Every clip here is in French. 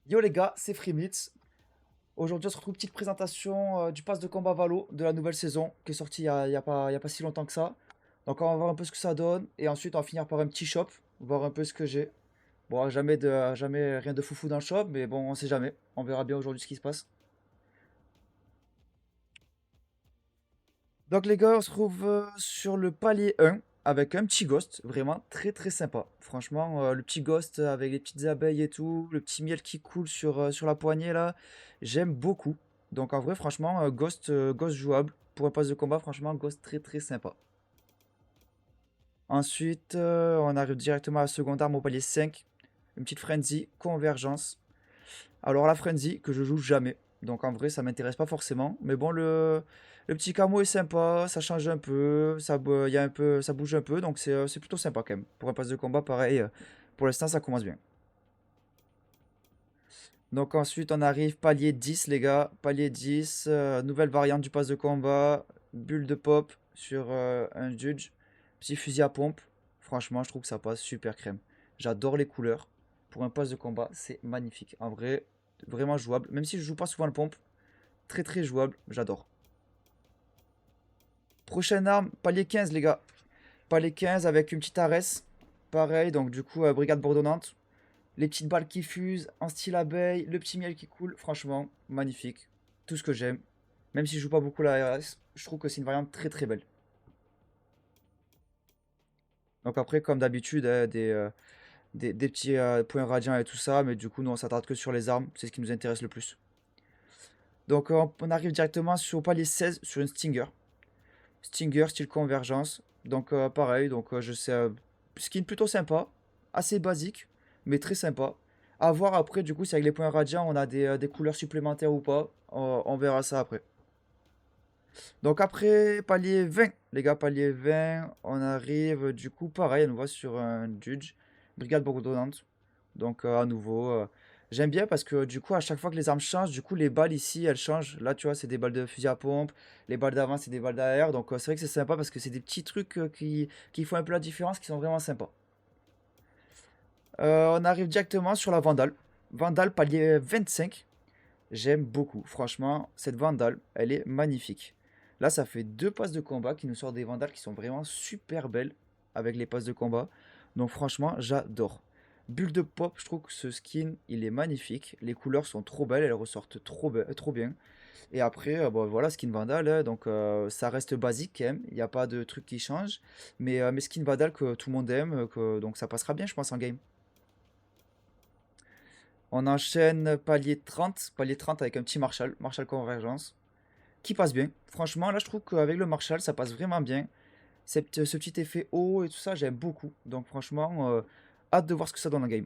Yo les gars, c'est Freemits. Aujourd'hui, on se retrouve petite présentation du pass de combat Valo de la nouvelle saison qui est sortie il y a pas si longtemps que ça. Donc on va voir un peu ce que ça donne et ensuite on va finir par un petit shop, voir un peu ce que j'ai. Bon, jamais rien de foufou dans le shop, mais bon, on sait jamais. On verra bien aujourd'hui ce qui se passe. Donc les gars, on se retrouve sur le palier 1 avec un petit ghost, vraiment très très sympa. Franchement, le petit ghost avec les petites abeilles et tout, le petit miel qui coule sur la poignée là, j'aime beaucoup. Donc en vrai, franchement, ghost jouable pour un pass de combat, franchement, ghost très très sympa. Ensuite, on arrive directement à la seconde arme au palier 5, une petite frenzy, convergence. Alors la frenzy que je joue jamais. Donc en vrai ça m'intéresse pas forcément. Mais bon le petit camo est sympa, ça change un peu, y a un peu, ça bouge un peu, donc c'est plutôt sympa quand même. Pour un pass de combat pareil, pour l'instant ça commence bien. Donc ensuite on arrive palier 10 les gars, palier 10, nouvelle variante du pass de combat, bulle de pop sur un judge, petit fusil à pompe. Franchement je trouve que ça passe super crème. J'adore les couleurs. Pour un pass de combat c'est magnifique. En vrai vraiment jouable, même si je joue pas souvent le pompe, très très jouable, j'adore. Prochaine arme, palier 15 les gars. Palier 15 avec une petite Ares. Pareil, donc du coup, brigade bourdonnante. Les petites balles qui fusent, en style abeille, le petit miel qui coule. Franchement, magnifique. Tout ce que j'aime. Même si je joue pas beaucoup la Ares, je trouve que c'est une variante très très belle. Donc après, comme d'habitude, hein, des petits points radiants et tout ça. Mais du coup, nous, on s'attarde que sur les armes. C'est ce qui nous intéresse le plus. Donc on arrive directement sur palier 16, sur une Stinger. Stinger, style convergence. Donc pareil, donc je sais, skin plutôt sympa, assez basique, mais très sympa. À voir après, du coup, si avec les points radiants, on a des couleurs supplémentaires ou pas. On verra ça après. Donc après, palier 20, les gars, palier 20, on arrive, du coup, pareil, on voit sur un Judge, brigade bourdonnante. Donc à nouveau, j'aime bien parce que du coup, à chaque fois que les armes changent, du coup, les balles ici, elles changent. Là, tu vois, c'est des balles de fusil à pompe, les balles d'avant, c'est des balles d'arrière. Donc c'est vrai que c'est sympa parce que c'est des petits trucs qui font un peu la différence, qui sont vraiment sympas. On arrive directement sur la Vandale. Vandale palier 25. J'aime beaucoup. Franchement, cette Vandale, elle est magnifique. Là, ça fait deux passes de combat qui nous sortent des Vandales qui sont vraiment super belles avec les passes de combat. Donc franchement, j'adore. Bulle de pop, je trouve que ce skin, il est magnifique. Les couleurs sont trop belles, elles ressortent trop bien. Et après, bon, voilà, skin Vandal, hein, donc ça reste basique quand même. Il n'y a pas de truc qui change. Mais skin Vandal que tout le monde aime, donc ça passera bien, je pense, en game. On enchaîne palier 30 avec un petit Marshall, Marshall Convergence, qui passe bien. Franchement, là, je trouve qu'avec le Marshall, ça passe vraiment bien. Ce petit effet haut et tout ça, j'aime beaucoup. Donc, franchement, hâte de voir ce que ça donne en game.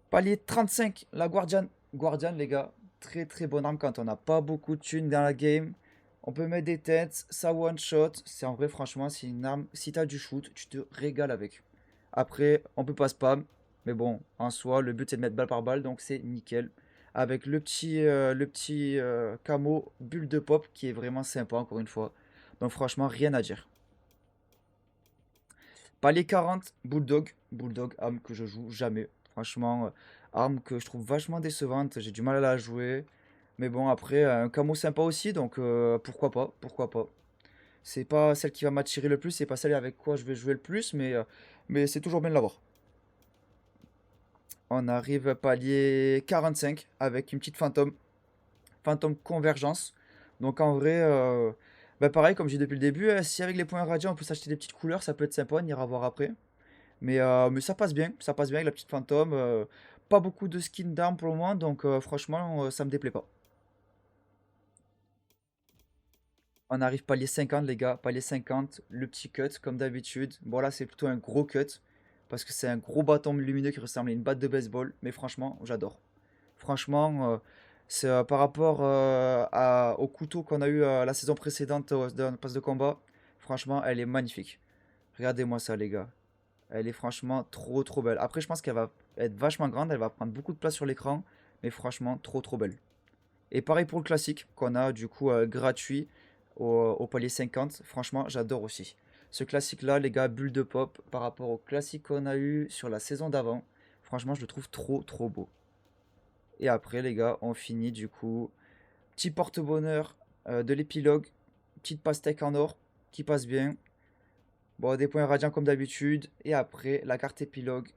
Palier 35, la Guardian. Guardian, les gars, très très bonne arme quand on n'a pas beaucoup de thunes dans la game. On peut mettre des têtes, ça one shot. C'est en vrai, franchement, c'est une arme. Si t'as du shoot, tu te régales avec. Après, on peut pas spam. Mais bon, en soi, le but c'est de mettre balle par balle, donc c'est nickel. Avec le petit camo bulle de pop qui est vraiment sympa, encore une fois. Donc, franchement, rien à dire. Palier 40, Bulldog. Bulldog, arme que je joue jamais. Franchement, arme que je trouve vachement décevante. J'ai du mal à la jouer. Mais bon, après, un camo sympa aussi, donc pourquoi pas, pourquoi pas. C'est pas celle qui va m'attirer le plus, c'est pas celle avec quoi je vais jouer le plus, mais c'est toujours bien de l'avoir. On arrive à palier 45 avec une petite fantôme. Fantôme convergence. Donc en vrai, bah pareil, comme j'ai dit depuis le début, si avec les points radiants on peut s'acheter des petites couleurs, ça peut être sympa, on ira voir après. Mais ça passe bien avec la petite fantôme. Pas beaucoup de skins d'armes pour le moment, donc franchement, ça me déplaît pas. On arrive palier 50, les gars, palier 50, le petit cut, comme d'habitude. Bon, là, c'est plutôt un gros cut, parce que c'est un gros bâton lumineux qui ressemble à une batte de baseball, mais franchement, j'adore. Franchement, c'est par rapport au couteau qu'on a eu la saison précédente dans le pass de combat, franchement, elle est magnifique. Regardez-moi ça, les gars. Elle est franchement trop belle. Après, je pense qu'elle va être vachement grande, elle va prendre beaucoup de place sur l'écran, mais franchement, trop belle. Et pareil pour le classique, qu'on a du coup gratuit au palier 50. Franchement, j'adore aussi. Ce classique-là, les gars, bulle de pop, par rapport au classique qu'on a eu sur la saison d'avant. Franchement, je le trouve trop beau. Et après, les gars, on finit du coup. Petit porte-bonheur de l'épilogue. Petite pastèque en or qui passe bien. Bon, des points radiants comme d'habitude. Et après, la carte épilogue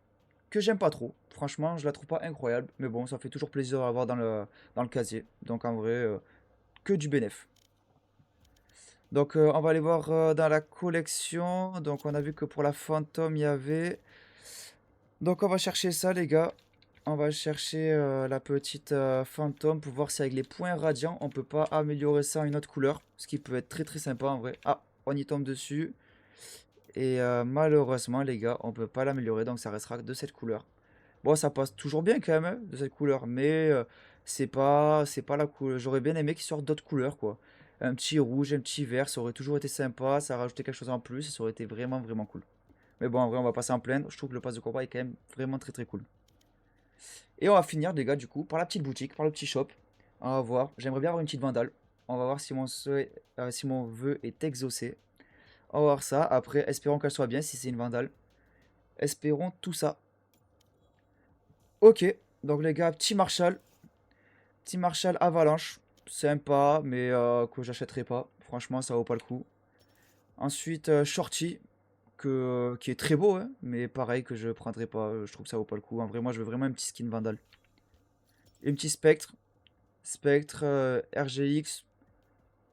que j'aime pas trop. Franchement, je la trouve pas incroyable. Mais bon, ça fait toujours plaisir à voir dans le casier. Donc en vrai, que du bénéf. Donc on va aller voir dans la collection. Donc on a vu que pour la fantôme, il y avait... Donc on va chercher ça, les gars. On va chercher la petite fantôme pour voir si avec les points radiants, on peut pas améliorer ça en une autre couleur. Ce qui peut être très sympa en vrai. Ah, on y tombe dessus. Et malheureusement, les gars, on peut pas l'améliorer. Donc ça restera de cette couleur. Bon, ça passe toujours bien quand même, hein, de cette couleur. Mais c'est pas la couleur. J'aurais bien aimé qu'il sorte d'autres couleurs, quoi. Un petit rouge, un petit vert, ça aurait toujours été sympa. Ça rajoutait quelque chose en plus. Et ça aurait été vraiment cool. Mais bon, en vrai, on va passer en pleine. Je trouve que le pass de combat est quand même vraiment très cool. Et on va finir, les gars, du coup, par la petite boutique, par le petit shop. On va voir. J'aimerais bien avoir une petite vandale. On va voir si si mon vœu est exaucé. On va voir ça. Après, espérons qu'elle soit bien si c'est une vandale. Espérons tout ça. Ok. Donc, les gars, petit Marshall. Petit Marshall Avalanche. Sympa, mais que j'achèterai pas. Franchement, ça vaut pas le coup. Ensuite, Shorty. Qui est très beau, hein, mais pareil, que je prendrai pas. Je trouve que ça vaut pas le coup. En vrai, moi, je veux vraiment un petit skin vandale. Et un petit Spectre. Spectre RGX.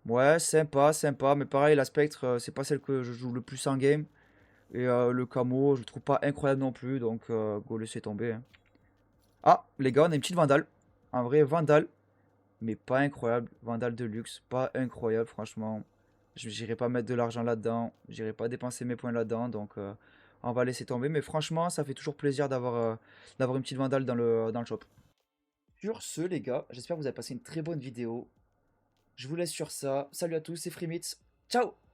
Ouais, sympa, mais pareil, la Spectre, c'est pas celle que je joue le plus en game. Et le camo, je le trouve pas incroyable non plus, donc go laisser tomber, hein. Ah, les gars, on a une petite Vandale. En vrai, Vandale, mais pas incroyable. Vandale de luxe, pas incroyable, franchement. J'irai pas mettre de l'argent là-dedans, j'irai pas dépenser mes points là-dedans, donc on va laisser tomber. Mais franchement, ça fait toujours plaisir d'avoir une petite Vandale dans le shop. Sur ce, les gars, j'espère que vous avez passé une très bonne vidéo. Je vous laisse sur ça. Salut à tous, c'est Freemits. Ciao!